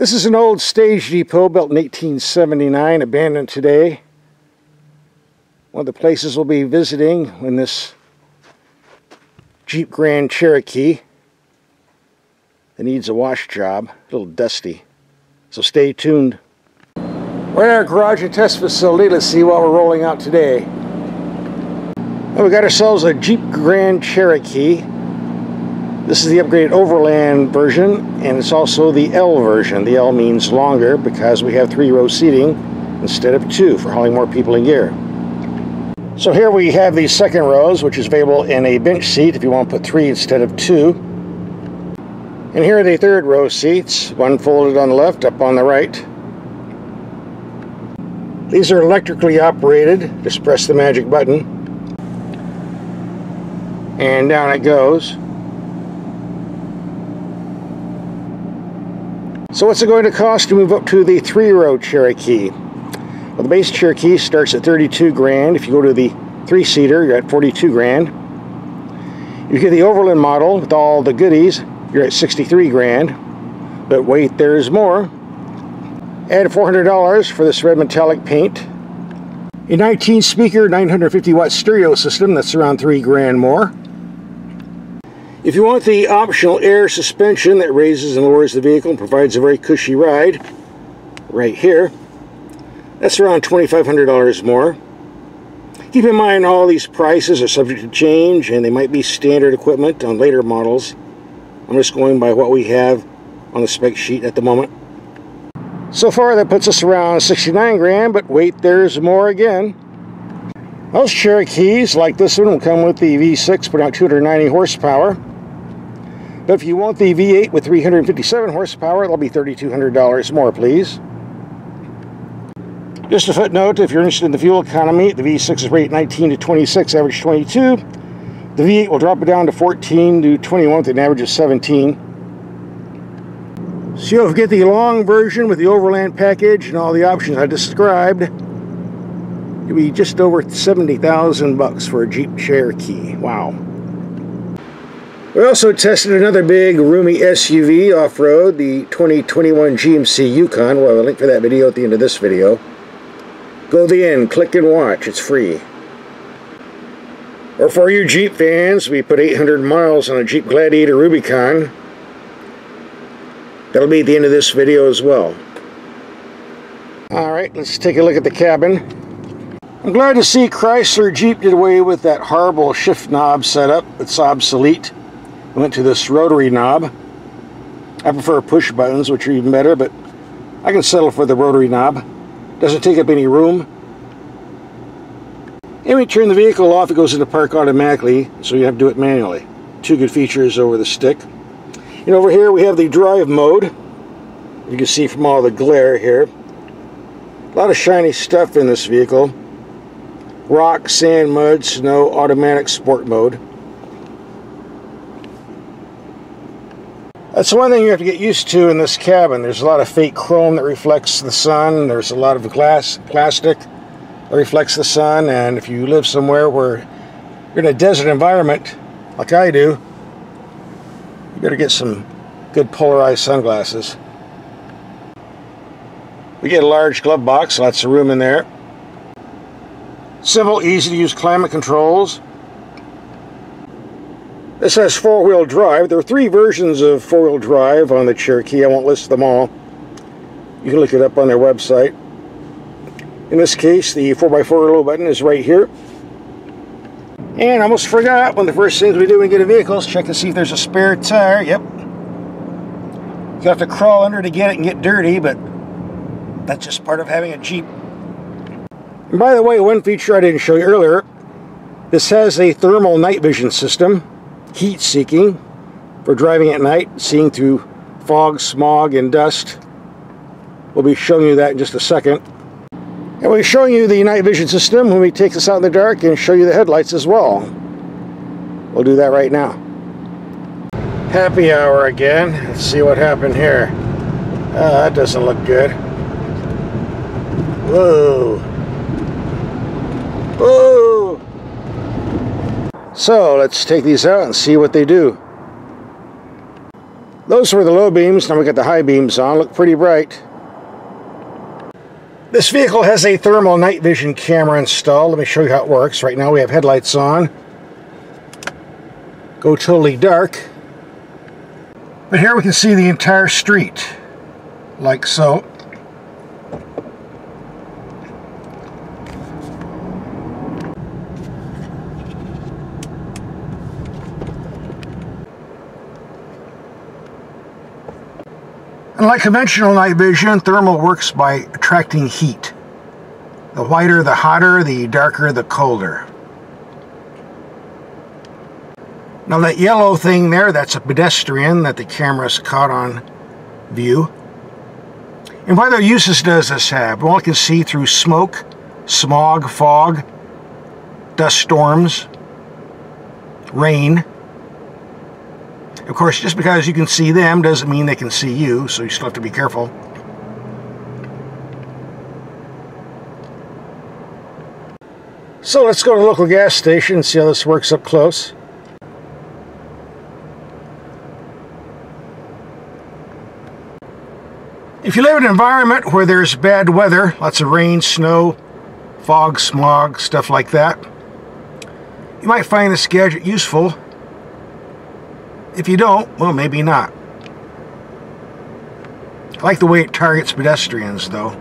This is an old stage depot built in 1879, abandoned today. One of the places we'll be visiting in this Jeep Grand Cherokee. It needs a wash job, a little dusty. So stay tuned. We're at our garage and test facility. Let's see what we're rolling out today. Well, we got ourselves a Jeep Grand Cherokee. This is the upgraded Overland version, and it's also the L version. The L means longer because we have 3-row seating instead of 2 for hauling more people and gear. So here we have the second rows, which is available in a bench seat if you want to put 3 instead of 2. And here are the third row seats, one folded on the left, up on the right. These are electrically operated. Just press the magic button, and down it goes. So what's it going to cost to move up to the 3-row Cherokee? Well, the base Cherokee starts at 32 grand. If you go to the 3-seater, you're at 42 grand. If you get the Overland model with all the goodies, you're at 63 grand. But wait, there's more. Add $400 for this red metallic paint. A 19-speaker, 950-watt stereo system, that's around 3 grand more. If you want the optional air suspension that raises and lowers the vehicle and provides a very cushy ride, right here, that's around $2,500 more. Keep in mind all these prices are subject to change and they might be standard equipment on later models. I'm just going by what we have on the spec sheet at the moment. So far that puts us around 69 grand, but wait, there's more again. Most Cherokees, like this one, will come with the V6, putting out 290 horsepower. But if you want the V8 with 357 horsepower, it'll be $3,200 more, please. Just a footnote, if you're interested in the fuel economy, the V6 is rated 19 to 26, average 22. The V8 will drop it down to 14 to 21 with an average of 17. So you'll get the long version with the Overland package and all the options I described. It'll be just over 70,000 bucks for a Jeep Cherokee. Wow. We also tested another big, roomy SUV off-road, the 2021 GMC Yukon. We'll have a link for that video at the end of this video. Go to the end, click and watch, it's free. Or for you Jeep fans, we put 800 miles on a Jeep Gladiator Rubicon. That'll be at the end of this video as well. Alright, let's take a look at the cabin. I'm glad to see Chrysler Jeep did away with that horrible shift knob setup. It's obsolete. Went to this rotary knob. I prefer push buttons, which are even better, but I can settle for the rotary knob. Doesn't take up any room. And when you turn the vehicle off, it goes into park automatically, so you have to do it manually. 2 good features over the stick. And over here we have the drive mode. You can see from all the glare here. A lot of shiny stuff in this vehicle. Rock, sand, mud, snow, automatic sport mode. That's one thing you have to get used to in this cabin. There's a lot of fake chrome that reflects the sun. There's a lot of glass, plastic that reflects the sun. And if you live somewhere where you're in a desert environment, like I do, you better get some good polarized sunglasses. We get a large glove box, lots of room in there. Simple, easy to use climate controls. This has 4-wheel drive. There are 3 versions of 4-wheel drive on the Cherokee. I won't list them all. You can look it up on their website. In this case, the 4x4 low button is right here. And I almost forgot, one of the first things we do when we get a vehicle is check to see if there's a spare tire. Yep. You have to crawl under to get it and get dirty, but that's just part of having a Jeep. And by the way, one feature I didn't show you earlier, this has a thermal night vision system. Heat seeking for driving at night, seeing through fog, smog, and dust. We'll be showing you that in just a second. And we'll be showing you the night vision system when we take this out in the dark and show you the headlights as well. We'll do that right now. Happy hour again. Let's see what happened here. That doesn't look good. Whoa. Whoa. So let's take these out and see what they do. Those were the low beams. Now we got the high beams on. Look pretty bright. This vehicle has a thermal night vision camera installed. Let me show you how it works. Right now we have headlights on. Go totally dark. But here we can see the entire street, like so. Unlike conventional night vision, thermal works by attracting heat. The whiter, the hotter, the darker, the colder. Now that yellow thing there, that's a pedestrian that the camera's caught on view. And what other uses does this have? Well, it can see through smoke, smog, fog, dust storms, rain. Of course, just because you can see them doesn't mean they can see you, so you still have to be careful. So let's go to the local gas station and see how this works up close. If you live in an environment where there's bad weather, lots of rain, snow, fog, smog, stuff like that, you might find this gadget useful. If you don't, well, maybe not. I like the way it targets pedestrians, though,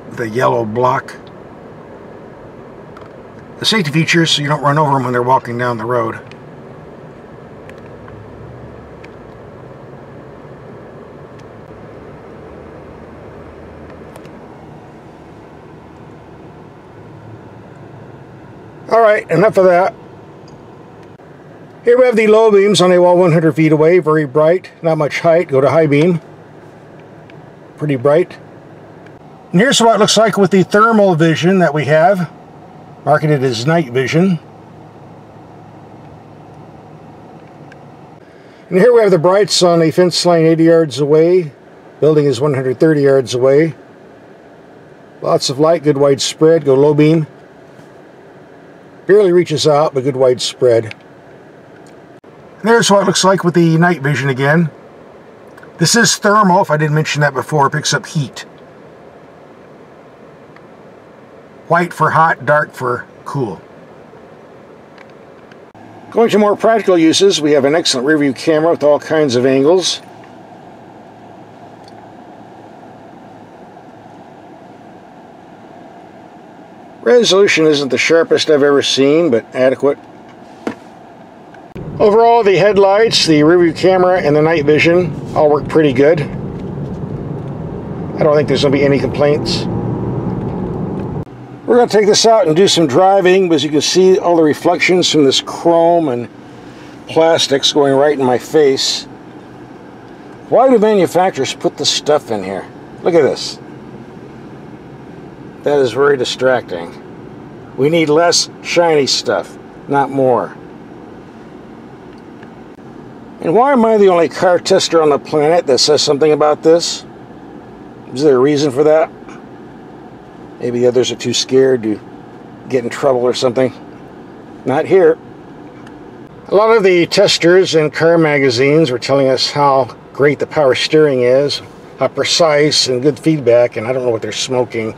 with a yellow block. The safety features so you don't run over them when they're walking down the road. Alright, enough of that. Here we have the low beams on a wall 100 feet away, very bright, not much height. Go to high beam, pretty bright. And here's what it looks like with the thermal vision that we have, marketed as night vision. And here we have the brights on a fence line 80 yards away. Building is 130 yards away. Lots of light, good widespread. Go low beam. Barely reaches out, but good widespread. There's what it looks like with the night vision again. This is thermal, if I didn't mention that before. It picks up heat. White for hot, dark for cool. Going to more practical uses, we have an excellent rear view camera with all kinds of angles. Resolution isn't the sharpest I've ever seen, but adequate. Overall, the headlights, the rear view camera, and the night vision all work pretty good. I don't think there's going to be any complaints. We're going to take this out and do some driving, but as you can see, all the reflections from this chrome and plastics going right in my face. Why do manufacturers put this stuff in here? Look at this. That is very distracting. We need less shiny stuff, not more. And why am I the only car tester on the planet that says something about this? Is there a reason for that? Maybe the others are too scared to get in trouble or something. Not here. A lot of the testers in car magazines were telling us how great the power steering is, how precise and good feedback, and I don't know what they're smoking.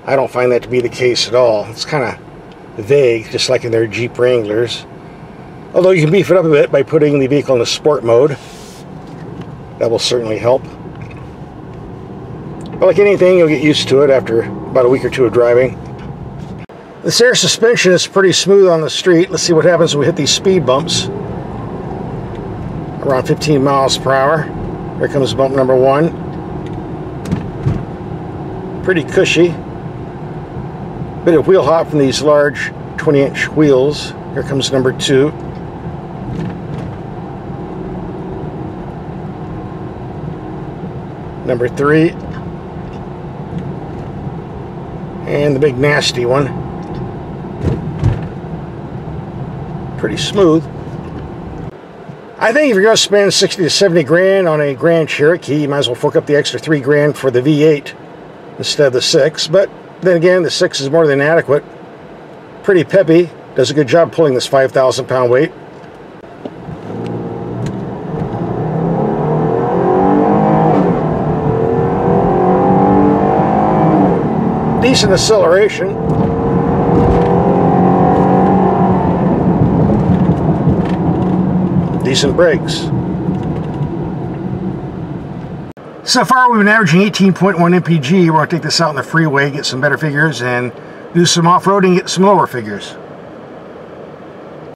I don't find that to be the case at all. It's kind of vague, just like in their Jeep Wranglers. Although you can beef it up a bit by putting the vehicle in the sport mode. That will certainly help. But like anything, you'll get used to it after about a week or two of driving. This air suspension is pretty smooth on the street. Let's see what happens when we hit these speed bumps. Around 15 miles per hour. Here comes bump number 1. Pretty cushy. Bit of wheel hop from these large 20-inch wheels. Here comes number 2. Number 3. And the big nasty one. Pretty smooth. I think if you're going to spend 60 to 70 grand on a Grand Cherokee, you might as well fork up the extra 3 grand for the V8 instead of the 6. But then again, the 6 is more than adequate. Pretty peppy. Does a good job pulling this 5,000 pound weight. decent acceleration. Decent brakes. So far we've been averaging 18.1 mpg. We're going to take this out on the freeway, get some better figures, and do some off-roading, get some lower figures.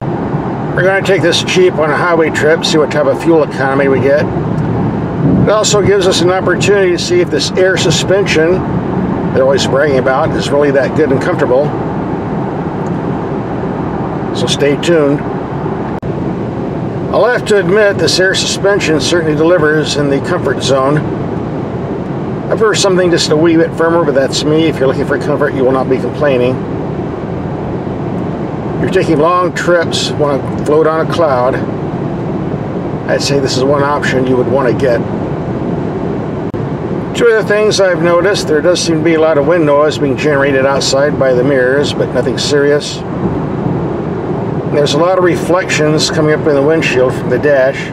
We're going to take this Jeep on a highway trip, see what type of fuel economy we get. It also gives us an opportunity to see if this air suspension they're always bragging about is really that good and comfortable. So stay tuned. I'll have to admit this air suspension certainly delivers in the comfort zone. I prefer something just a wee bit firmer, but that's me. If you're looking for comfort, you will not be complaining. If you're taking long trips, want to float on a cloud, I'd say this is one option you would want to get. Two other things I've noticed, there does seem to be a lot of wind noise being generated outside by the mirrors, but nothing serious. There's a lot of reflections coming up in the windshield from the dash.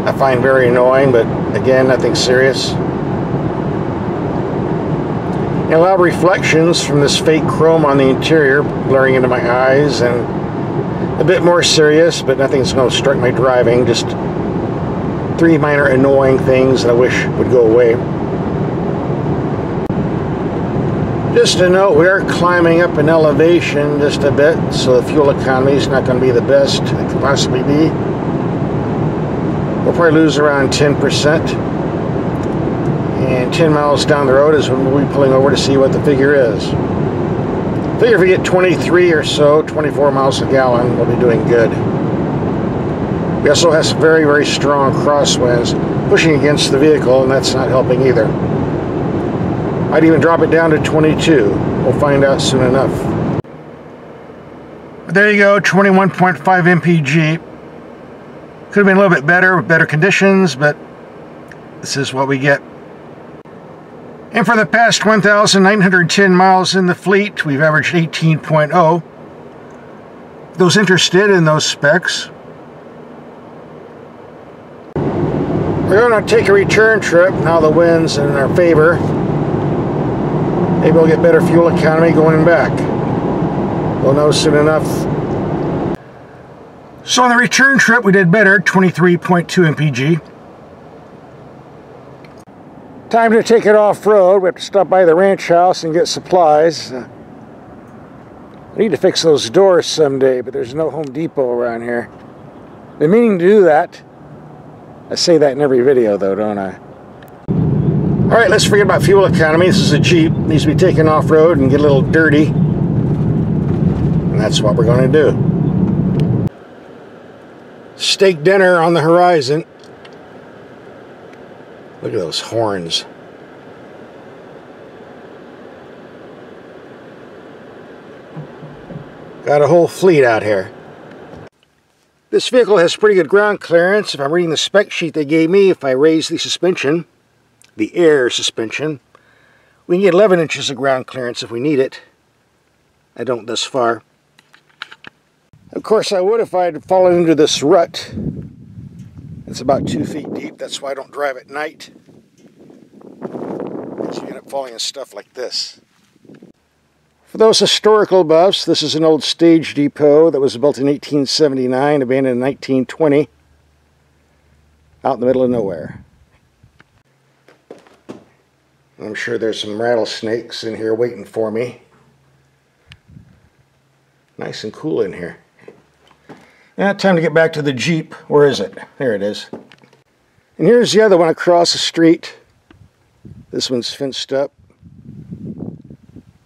I find very annoying, but again, nothing serious. And a lot of reflections from this fake chrome on the interior blurring into my eyes, and a bit more serious, but nothing's going to strike my driving. Just three minor annoying things that I wish would go away. Just a note, we are climbing up in elevation just a bit, so the fuel economy is not going to be the best it could possibly be. We'll probably lose around 10%. And 10 miles down the road is when we'll be pulling over to see what the figure is. I figure if we get 23 or so, 24 miles a gallon, we'll be doing good. We also have some very, very strong crosswinds pushing against the vehicle, and that's not helping either. I'd even drop it down to 22. We'll find out soon enough. But there you go, 21.5 mpg. Could have been a little bit better with better conditions, but this is what we get. And for the past 1,910 miles in the fleet, we've averaged 18.0. Those interested in those specs, we're going to take a return trip now the wind's in our favor. Maybe we'll get better fuel economy going back. We'll know soon enough. So on the return trip we did better, 23.2 mpg. Time to take it off-road. We have to stop by the ranch house and get supplies. I need to fix those doors someday, but there's no Home Depot around here. Been meaning to do that. I say that in every video though, don't I? Alright, let's forget about fuel economy. This is a Jeep. It needs to be taken off-road and get a little dirty. And that's what we're going to do. Steak dinner on the horizon. Look at those horns. Got a whole fleet out here. This vehicle has pretty good ground clearance. If I'm reading the spec sheet they gave me, if I raise the suspension, the air suspension, we can get 11 inches of ground clearance if we need it. I don't thus far. Of course I would if I had fallen into this rut. It's about 2 feet deep. That's why I don't drive at night. Because you end up falling in stuff like this. For those historical buffs, this is an old stage depot that was built in 1879, abandoned in 1920, out in the middle of nowhere. I'm sure there's some rattlesnakes in here waiting for me. Nice and cool in here. Now, time to get back to the Jeep. Where is it? There it is. And here's the other one across the street. This one's fenced up,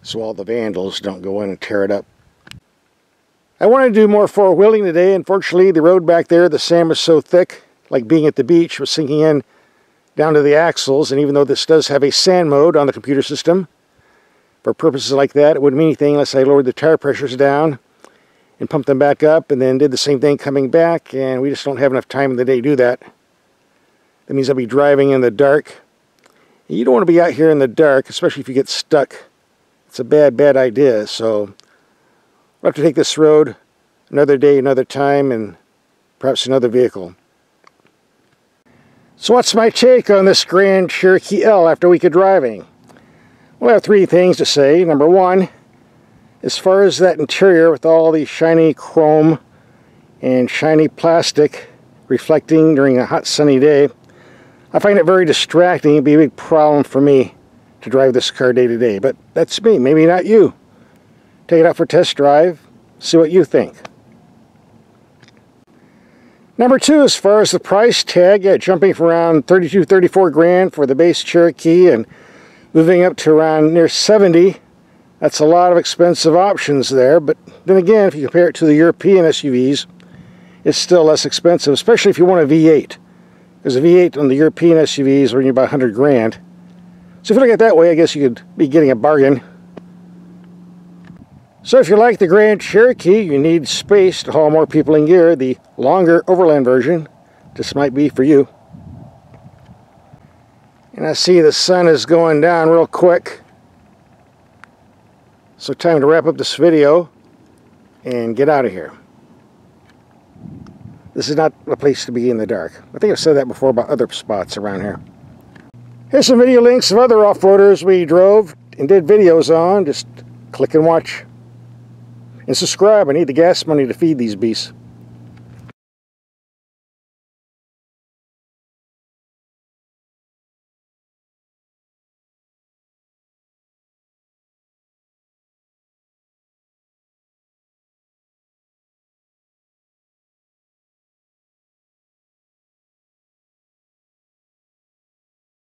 so all the vandals don't go in and tear it up. I wanted to do more four-wheeling today. Unfortunately, the road back there, the sand was so thick, like being at the beach, was sinking in down to the axles. And even though this does have a sand mode on the computer system, for purposes like that, it wouldn't mean anything unless I lowered the tire pressures down and pumped them back up, and then did the same thing coming back, and we just don't have enough time in the day to do that. That means I'll be driving in the dark. You don't want to be out here in the dark, especially if you get stuck. It's a bad idea, so we'll have to take this road another day, another time, and perhaps another vehicle. So what's my take on this Grand Cherokee L after a week of driving? Well, I have three things to say. Number one, as far as that interior with all the shiny chrome and shiny plastic reflecting during a hot sunny day, I find it very distracting. It'd be a big problem for me to drive this car day to day, but that's me, maybe not you. Take it out for a test drive, see what you think. Number two, as far as the price tag, yeah, jumping from around 32, 34 grand for the base Cherokee and moving up to around near 70. That's a lot of expensive options there, but then again, if you compare it to the European SUVs, it's still less expensive, especially if you want a V8. Because a V8 on the European SUVs are about 100 grand. So if you look at it that way, I guess you could be getting a bargain. So if you like the Grand Cherokee, you need space to haul more people in gear, the longer Overland version, this might be for you. And I see the sun is going down real quick. So time to wrap up this video and get out of here. This is not a place to be in the dark. I think I've said that before about other spots around here. Here's some video links of other off-roaders we drove and did videos on. Just click and watch. And subscribe. I need the gas money to feed these beasts.